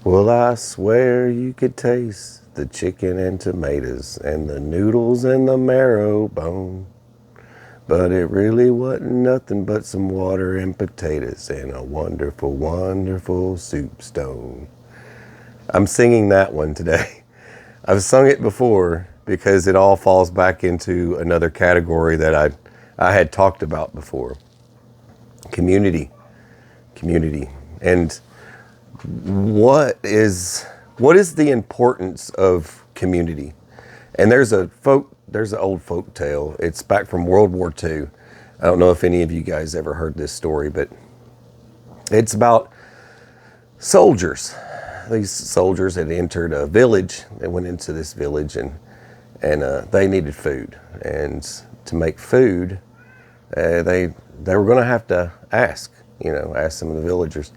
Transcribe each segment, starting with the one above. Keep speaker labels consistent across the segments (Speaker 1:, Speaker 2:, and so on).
Speaker 1: Well, I swear you could taste the chicken and tomatoes and the noodles and the marrow bone. But it really wasn't nothing but some water and potatoes and a wonderful, wonderful soup stone. I'm singing that one today. I've sung it before because it all falls back into another category that I had talked about before. Community. Community. And what is the importance of community? And there's an old folk tale. It's back from World War II. I don't know if any of you guys ever heard this story, but it's about soldiers. These soldiers had entered a village. They went into this village and they needed food. And to make food, they were going to have to ask some of the villagers.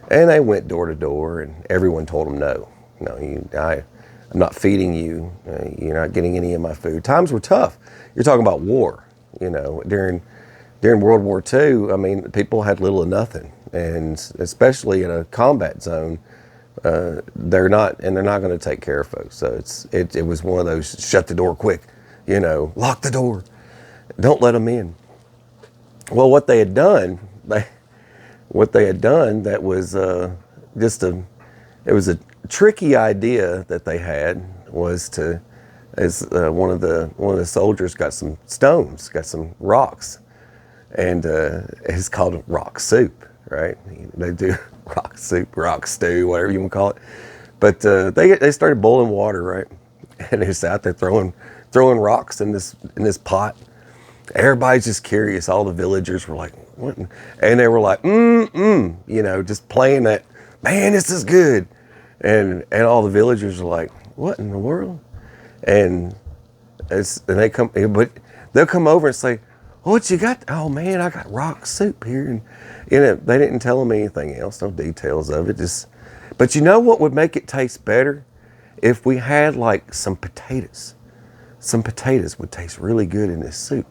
Speaker 1: And they went door to door, and everyone told them no. I'm not feeding you. You're not getting any of my food. Times were tough. You're talking about war. During World War II, I mean, people had little or nothing, and especially in a combat zone, they're not going to take care of folks. So it was one of those shut the door quick, lock the door, don't let them in. Well, what they had done that was it was a tricky idea that they had was one of the soldiers got some stones, got some rocks, and it's called rock soup, right? They do rock soup, rock stew, whatever you want to call it. But they started boiling water, right? And they're just out there throwing rocks in this pot. Everybody's just curious. All the villagers were like, what? And they were like, just playing that, man, this is good. And all the villagers are like, what in the world? And they'll come over and say, what you got? Oh man, I got rock soup here. And they didn't tell them anything else, no details of it. But you know what would make it taste better? If we had like some potatoes. Some potatoes would taste really good in this soup.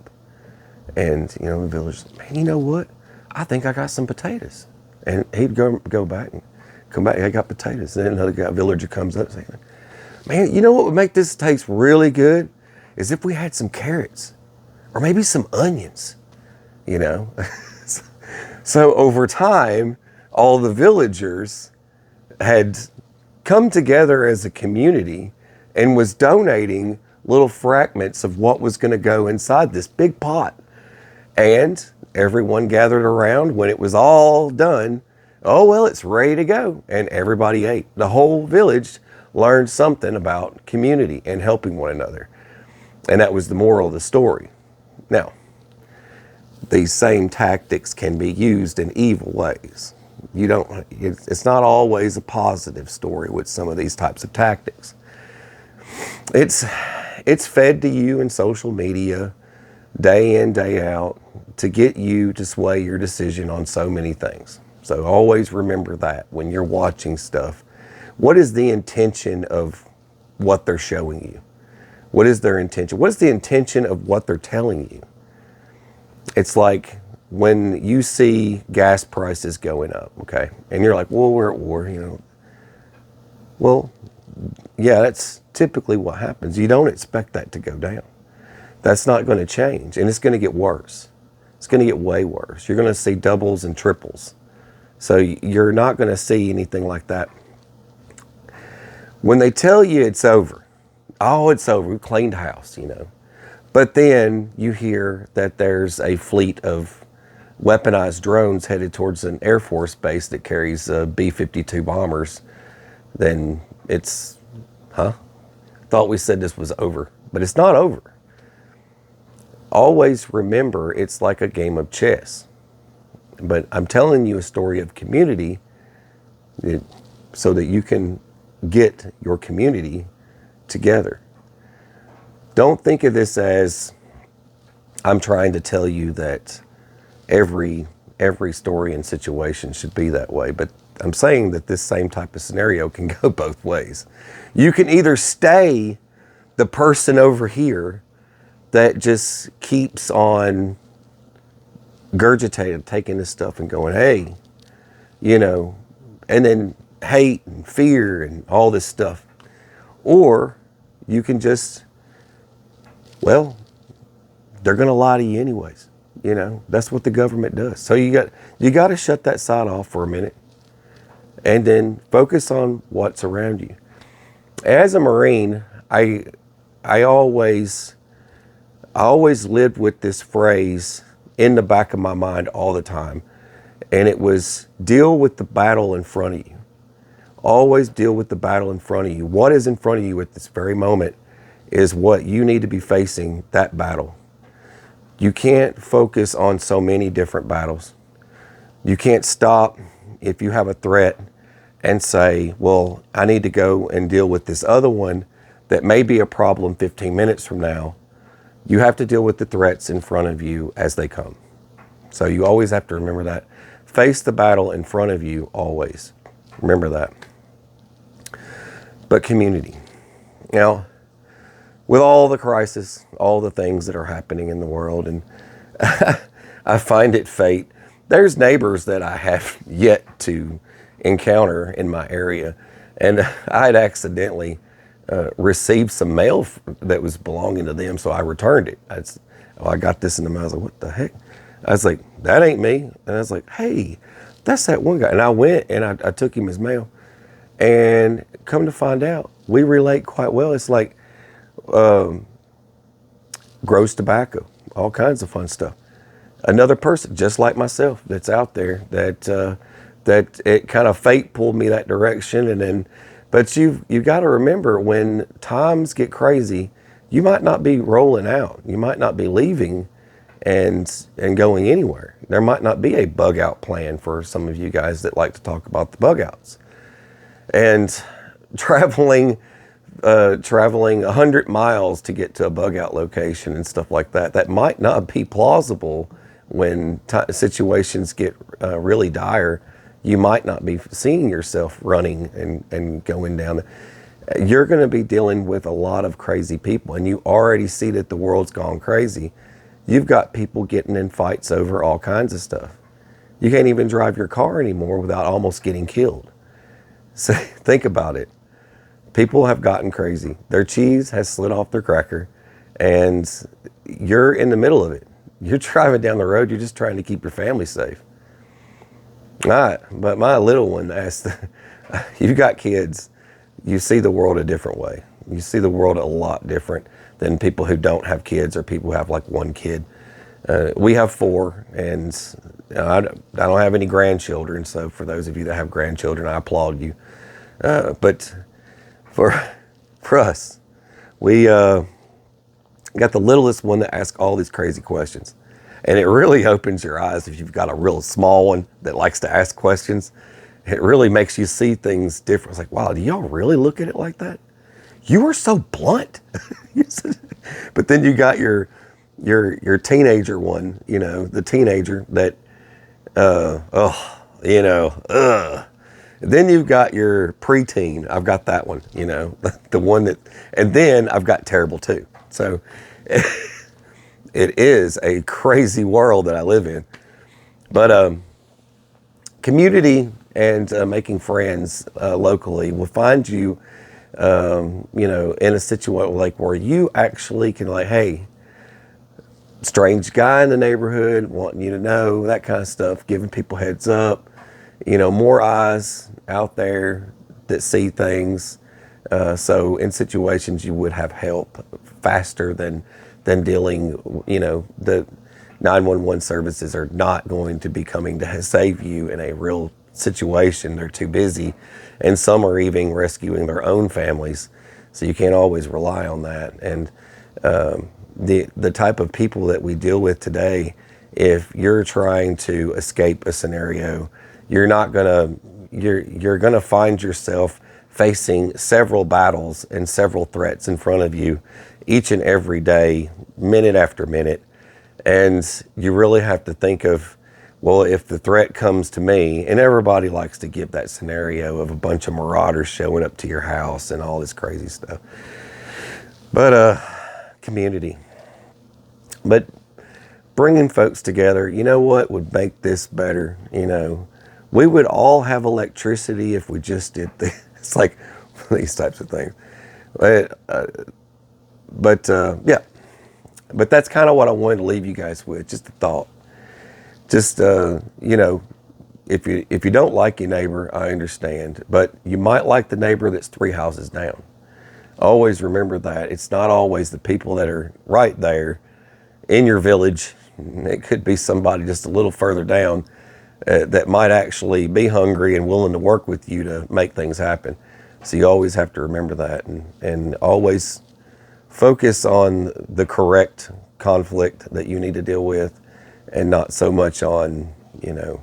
Speaker 1: And, the villagers, man, you know what? I think I got some potatoes. And he'd go back and come back, I got potatoes. And then another villager comes up saying, man, you know what would make this taste really good? Is if we had some carrots or maybe some onions, So over time, all the villagers had come together as a community and was donating little fragments of what was going to go inside this big pot. And everyone gathered around when it was all done. Oh, well, it's ready to go. And everybody ate. The whole village learned something about community and helping one another. And that was the moral of the story. Now, these same tactics can be used in evil ways. It's not always a positive story with some of these types of tactics. It's fed to you in social media, day in, day out, to get you to sway your decision on so many things. So always remember that when you're watching stuff. What is the intention of what they're showing you? What is their intention? What is the intention of what they're telling you? It's like when you see gas prices going up, okay? And you're like, well, we're at war, Well, yeah, that's typically what happens. You don't expect that to go down. That's not going to change, and it's going to get worse. It's going to get way worse. You're going to see doubles and triples. So you're not going to see anything like that. When they tell you it's over, oh, it's over, we cleaned house, But then you hear that there's a fleet of weaponized drones headed towards an Air Force base that carries B-52 bombers. Then it's, thought we said this was over, but it's not over. Always remember, it's like a game of chess. But I'm telling you a story of community so that you can get your community together. Don't think of this as I'm trying to tell you that every story and situation should be that way. But I'm saying that this same type of scenario can go both ways. You can either stay the person over here that just keeps on gurgitating, taking this stuff and going, hey, and then hate and fear and all this stuff. Or you can just, well, they're going to lie to you anyways. You know, that's what the government does. So you got to shut that side off for a minute and then focus on what's around you. As a Marine, I always lived with this phrase in the back of my mind all the time. And it was, deal with the battle in front of you. Always deal with the battle in front of you. What is in front of you at this very moment is what you need to be facing, that battle. You can't focus on so many different battles. You can't stop if you have a threat and say, well, I need to go and deal with this other one that may be a problem 15 minutes from now. You have to deal with the threats in front of you as they come. So you always have to remember that. Face the battle in front of you always. Remember that. But community. Now, with all the crisis, all the things that are happening in the world, and I find it fate. There's neighbors that I have yet to encounter in my area, and I had accidentally received some mail that was belonging to them, so I returned it. I got this in the mail. I was like, what the heck? I was like, that ain't me. And I was like, hey, that's that one guy. And I went and I took him his mail. And come to find out, we relate quite well. It's like grows tobacco, all kinds of fun stuff. Another person, just like myself, that's out there, that it kind of fate pulled me that direction. And then, but you've got to remember, when times get crazy, you might not be rolling out. You might not be leaving and going anywhere. There might not be a bug out plan for some of you guys that like to talk about the bug outs. And traveling 100 miles to get to a bug out location and stuff like that, that might not be plausible when situations get really dire. You might not be seeing yourself running and going down. You're going to be dealing with a lot of crazy people, and you already see that the world's gone crazy. You've got people getting in fights over all kinds of stuff. You can't even drive your car anymore without almost getting killed. So think about it. People have gotten crazy. Their cheese has slid off their cracker, and you're in the middle of it. You're driving down the road. You're just trying to keep your family safe. All right, but my little one asked, you've got kids, you see the world a different way. You see the world a lot different than people who don't have kids or people who have like one kid. We have 4, and I don't have any grandchildren. So for those of you that have grandchildren, I applaud you. But for us, we got the littlest one that asks all these crazy questions. And it really opens your eyes if you've got a real small one that likes to ask questions. It really makes you see things different. It's like, wow, do y'all really look at it like that? You are so blunt. But then you got your teenager one, you know, the teenager that, Then you've got your preteen. I've got that one, you know, the one that, and then I've got terrible too. So it is a crazy world that I live in. But community and making friends locally will find you, you know, in a situation like where you actually can, like, hey, strange guy in the neighborhood, wanting you to know, that kind of stuff, giving people heads up, you know, more eyes out there that see things. So in situations you would have help faster than dealing, you know, the 911 services are not going to be coming to save you in a real situation. They're too busy, and some are even rescuing their own families. So you can't always rely on that. And the type of people that we deal with today, if you're trying to escape a scenario, you're gonna find yourself facing several battles and several threats in front of you each and every day, minute after minute. And you really have to think of, well, if the threat comes to me, and everybody likes to give that scenario of a bunch of marauders showing up to your house and all this crazy stuff. But community. But bringing folks together, you know what would make this better? You know, We would all have electricity if we just did it's like these types of things. But yeah, but that's kind of what I wanted to leave you guys with, just a thought. Just, you know, if you don't like your neighbor, I understand, but you might like the neighbor that's 3 houses down. Always remember that. It's not always the people that are right there in your village. It could be somebody just a little further down that might actually be hungry and willing to work with you to make things happen. So you always have to remember that, and always focus on the correct conflict that you need to deal with, and not so much on, you know,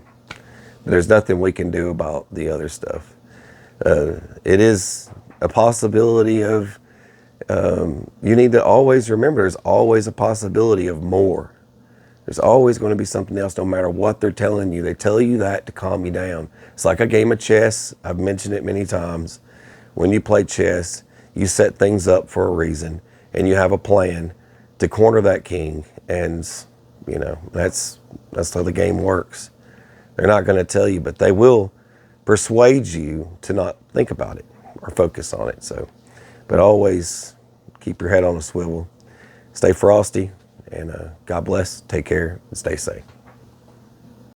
Speaker 1: there's nothing we can do about the other stuff. It is a possibility of, you need to always remember there's always a possibility of more. There's always going to be something else, no matter what they're telling you. They tell you that to calm you down. It's like a game of chess. I've mentioned it many times. When you play chess, you set things up for a reason, and you have a plan to corner that king. And, you know, that's how the game works. They're not going to tell you, but they will persuade you to not think about it or focus on it. So, but always keep your head on a swivel. Stay frosty, and God bless. Take care and stay safe.